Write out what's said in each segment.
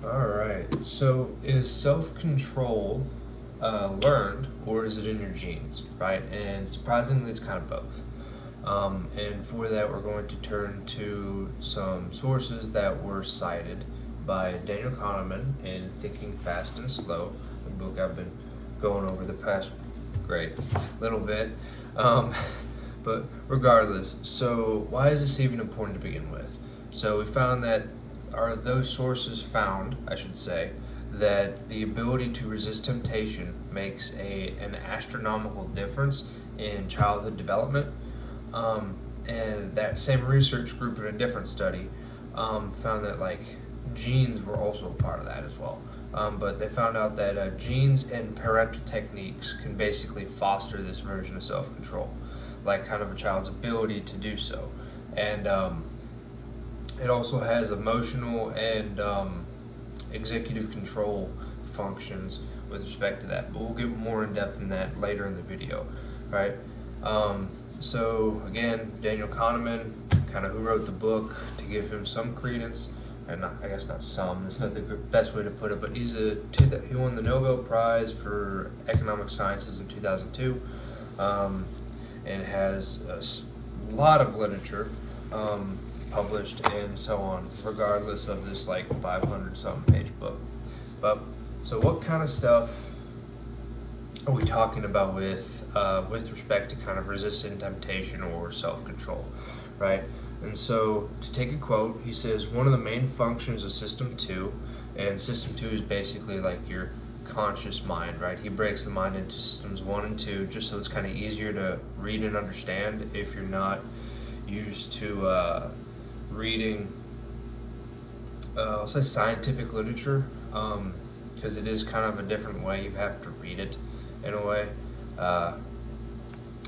All right. So is self-control learned or is it in your genes, right? And surprisingly, it's kind of both. And for that, we're going to turn to some sources that were cited by Daniel Kahneman in Thinking Fast and Slow, a book I've been going over the past great little bit. Um, but regardless, so why is this even important to begin with? So we found that those sources found, I should say, that the ability to resist temptation makes an astronomical difference in childhood development. And that same research group in a different study found that like genes were also a part of that as well. But they found out that genes and parental techniques can basically foster this version of self-control, like kind of a child's ability to do so. And it also has emotional and executive control functions with respect to that. But we'll get more in depth in that later in the video, right? So again, Daniel Kahneman, kind of who wrote the book, to give him some credence, and I guess not some. That's not the best way to put it, but he won the Nobel Prize for Economic Sciences in 2002, and has a lot of literature published and so on, regardless of this like 500 something page book. But so what kind of stuff are we talking about with respect to kind of resisting temptation or self-control, right? And so to take a quote, he says, one of the main functions of System 2, and System 2 is basically like your conscious mind, right? He breaks the mind into Systems 1 and 2 just so it's kind of easier to read and understand if you're not used to reading, I'll say scientific literature, because it is kind of a different way. You have to read it in a way.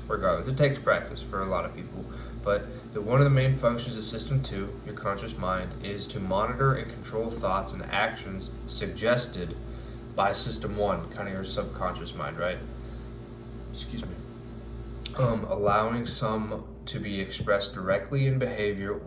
Regardless, it takes practice for a lot of people. But one of the main functions of System 2, your conscious mind, is to monitor and control thoughts and actions suggested by System 1, kind of your subconscious mind, right? Excuse me. Allowing some to be expressed directly in behavior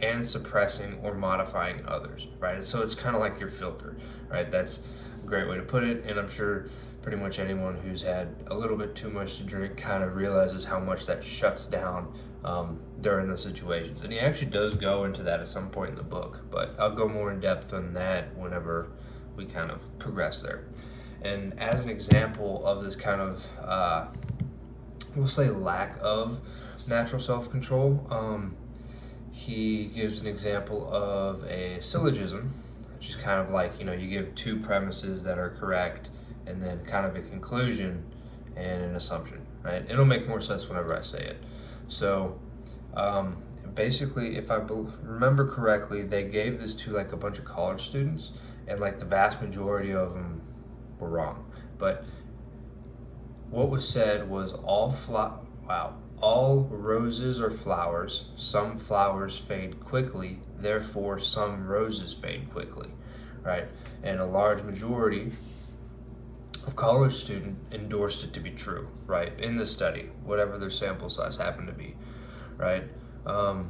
and suppressing or modifying others, right? So it's kind of like your filter, right? That's a great way to put it, and I'm sure pretty much anyone who's had a little bit too much to drink kind of realizes how much that shuts down during those situations. And he actually does go into that at some point in the book, but I'll go more in depth on that whenever we kind of progress there. And as an example of this kind of we'll say lack of natural self-control, he gives an example of a syllogism, which is kind of like, you give two premises that are correct and then kind of a conclusion and an assumption, right? It'll make more sense whenever I say it. So basically, if I remember correctly, they gave this to like a bunch of college students, and like the vast majority of them were wrong. But what was said was all roses are flowers, some flowers fade quickly, therefore some roses fade quickly, right? And a large majority of college students endorsed it to be true, right? In the study, whatever their sample size happened to be, right? So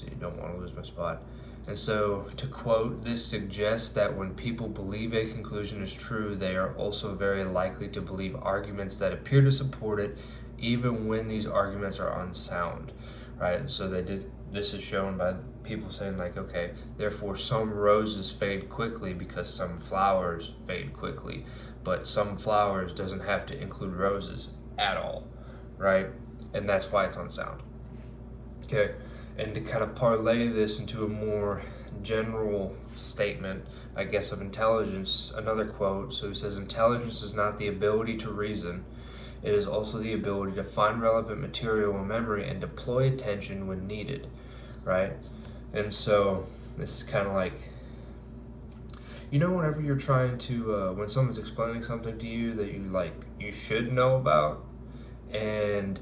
you don't want to lose my spot. And so, to quote, this suggests that when people believe a conclusion is true, they are also very likely to believe arguments that appear to support it, even when these arguments are unsound, right? So this is shown by people saying like, okay, therefore some roses fade quickly because some flowers fade quickly, but some flowers doesn't have to include roses at all, right? And that's why it's unsound. Okay. And to kind of parlay this into a more general statement, I guess, of intelligence, another quote. So he says, intelligence is not the ability to reason. It is also the ability to find relevant material in memory and deploy attention when needed, right? And so this is kind of like, whenever you're trying to, when someone's explaining something to you that you should know about, and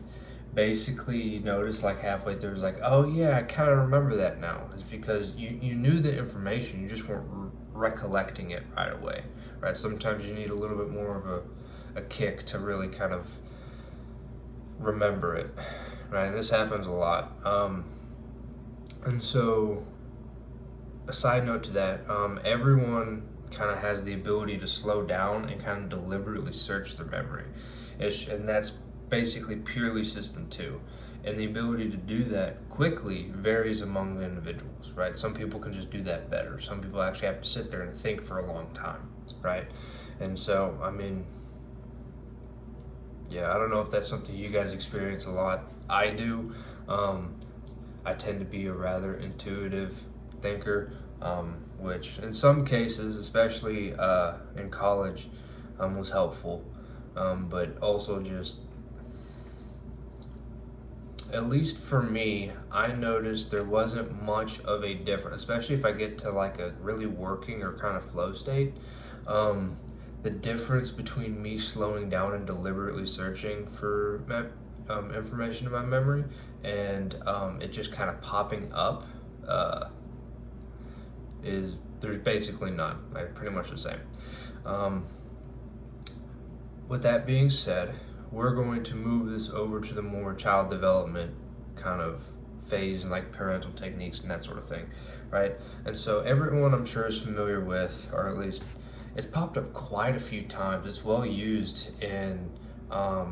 basically you notice like halfway through it's like, oh yeah, I kind of remember that now. It's because you knew the information, you just weren't recollecting it right away, right? Sometimes you need a little bit more of a kick to really kind of remember it, right? And this happens a lot. And so a side note to that, everyone kind of has the ability to slow down and kind of deliberately search their memory. And that's basically purely system two. And the ability to do that quickly varies among the individuals, right? Some people can just do that better. Some people actually have to sit there and think for a long time, right? And so, I mean, yeah, I don't know if that's something you guys experience a lot. I do. I tend to be a rather intuitive thinker, which in some cases, especially in college, was helpful. But also just, at least for me, I noticed there wasn't much of a difference, especially if I get to like a really working or kind of flow state. Um, the difference between me slowing down and deliberately searching for information in my memory and it just kind of popping up is there's basically none, like pretty much the same. Um, with that being said, we're going to move this over to the more child development kind of phase and like parental techniques and that sort of thing, right? And so everyone I'm sure is familiar with, or at least it's popped up quite a few times. It's well used in I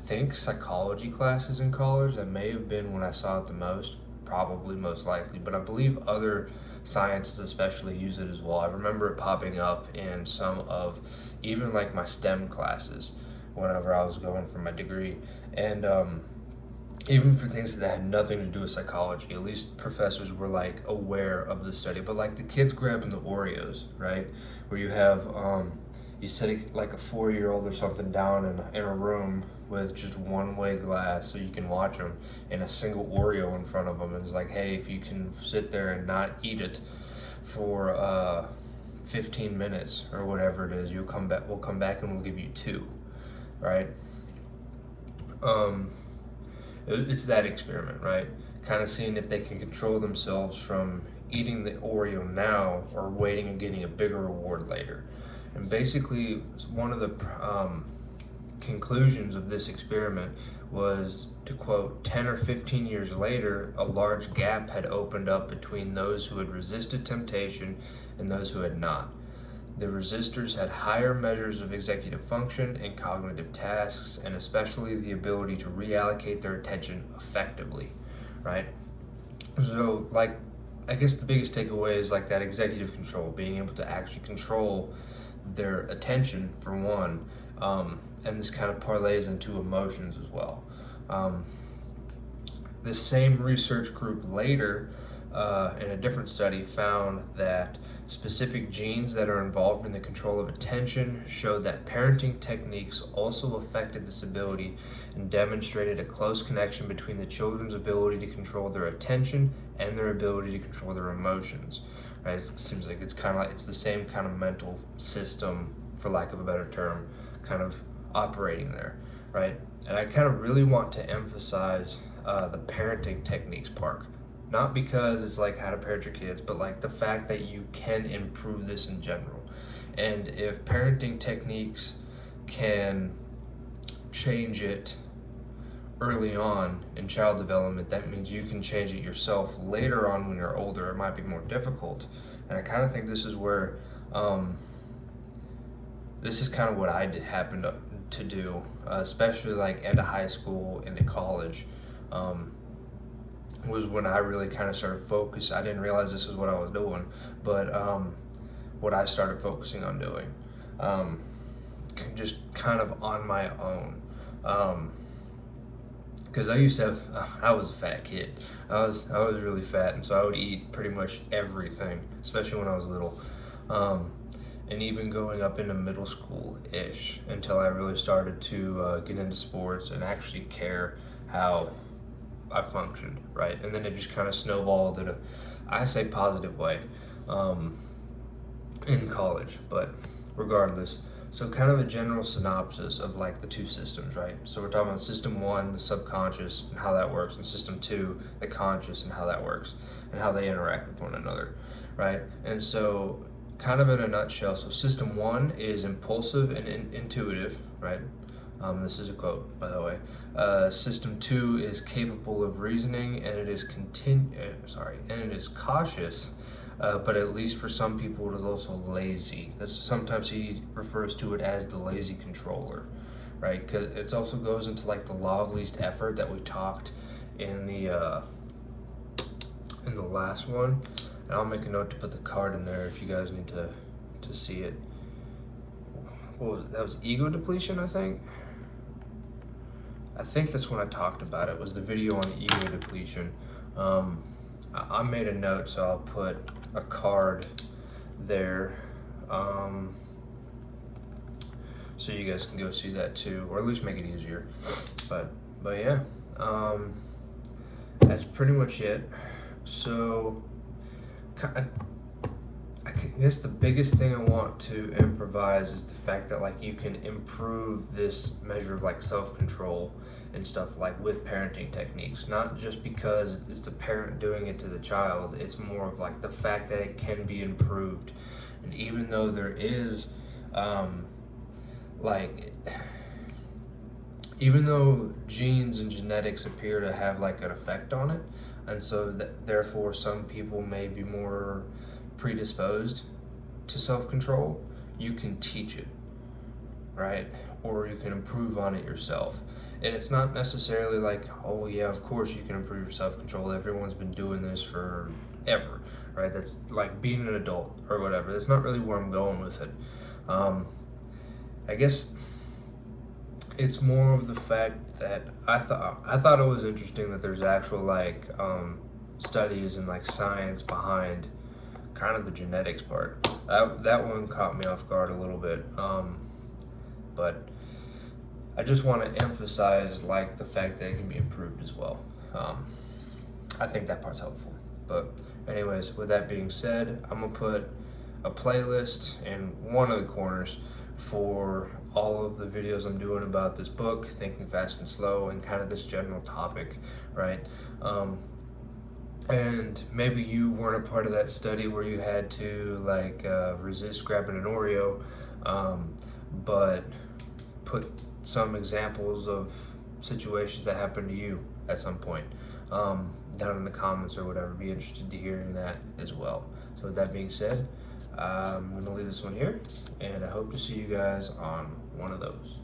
think psychology classes in college. That may have been when I saw it the most, probably most likely, but I believe other sciences especially use it as well. I remember it popping up in some of even like my STEM classes whenever I was going for my degree. And even for things that had nothing to do with psychology, at least professors were like aware of the study. But like the kids grabbing the Oreos, right? Where you have you sit like a 4-year-old or something down in a room with just one way glass so you can watch them and a single Oreo in front of them. And it's like, hey, if you can sit there and not eat it for 15 minutes or whatever it is, you'll come back. We'll come back and we'll give you 2, right? It's that experiment, right? Kind of seeing if they can control themselves from eating the Oreo now or waiting and getting a bigger reward later. And basically, one of the conclusions of this experiment was, to quote, 10 or 15 years later, a large gap had opened up between those who had resisted temptation and those who had not. The resistors had higher measures of executive function and cognitive tasks, and especially the ability to reallocate their attention effectively, right? So, like, I guess the biggest takeaway is like that executive control, being able to actually control their attention for one, and this kind of parlays into emotions as well. This same research group later, in a different study, found that specific genes that are involved in the control of attention showed that parenting techniques also affected this ability and demonstrated a close connection between the children's ability to control their attention and their ability to control their emotions. Right? It seems like it's kind of like it's the same kind of mental system, for lack of a better term, kind of operating there, right? And I kind of really want to emphasize the parenting techniques part. Not because it's like how to parent your kids, but like the fact that you can improve this in general. And if parenting techniques can change it early on in child development, that means you can change it yourself later on when you're older. It might be more difficult. And I kind of think this is where, this is kind of what I happened to do, especially like into high school, into college. Was when I really kind of started focus. I didn't realize this is what I was doing, but what I started focusing on doing, just kind of on my own. Because I used to have, I was a fat kid. I was really fat, and so I would eat pretty much everything, especially when I was little. And even going up into middle school-ish, until I really started to get into sports and actually care how I functioned, right? And then it just kind of snowballed in I say positive way, in college. But regardless, so kind of a general synopsis of like the two systems, right? So we're talking about system 1, the subconscious, and how that works, and system 2, the conscious, and how that works, and how they interact with one another, right? And so kind of in a nutshell, so system 1 is impulsive and intuitive, right? This is a quote, by the way. System 2 is capable of reasoning, and it is cautious, but at least for some people, it is also lazy. Sometimes he refers to it as the lazy controller, right? Because it also goes into like the law of least effort that we talked in the last one. And I'll make a note to put the card in there if you guys need to see it. What was it? That was ego depletion, I think. I think that's when I talked about it, was the video on ego depletion. I made a note, so I'll put a card there, so you guys can go see that too, or at least make it easier. But yeah, that's pretty much it. So I guess the biggest thing I want to improvise is the fact that like you can improve this measure of like self-control and stuff like with parenting techniques, not just because it's the parent doing it to the child. It's more of like the fact that it can be improved. And even though there is even though genes and genetics appear to have like an effect on it, and so therefore some people may be more predisposed to self-control, you can teach it, right? Or you can improve on it yourself. And it's not necessarily like, oh yeah, of course you can improve your self-control, everyone's been doing this forever, right? That's like being an adult or whatever. That's not really where I'm going with it. I guess it's more of the fact that I thought it was interesting that there's actual like studies and like science behind kind of the genetics part. That one caught me off guard a little bit, but I just want to emphasize like the fact that it can be improved as well. I think that part's helpful. But anyways, with that being said, I'm gonna put a playlist in one of the corners for all of the videos I'm doing about this book, Thinking Fast and Slow, and kind of this general topic, right? And maybe you weren't a part of that study where you had to like resist grabbing an Oreo, but put some examples of situations that happened to you at some point down in the comments or whatever. Be interested to hearing that as well. So with that being said, I'm going to leave this one here, and I hope to see you guys on one of those.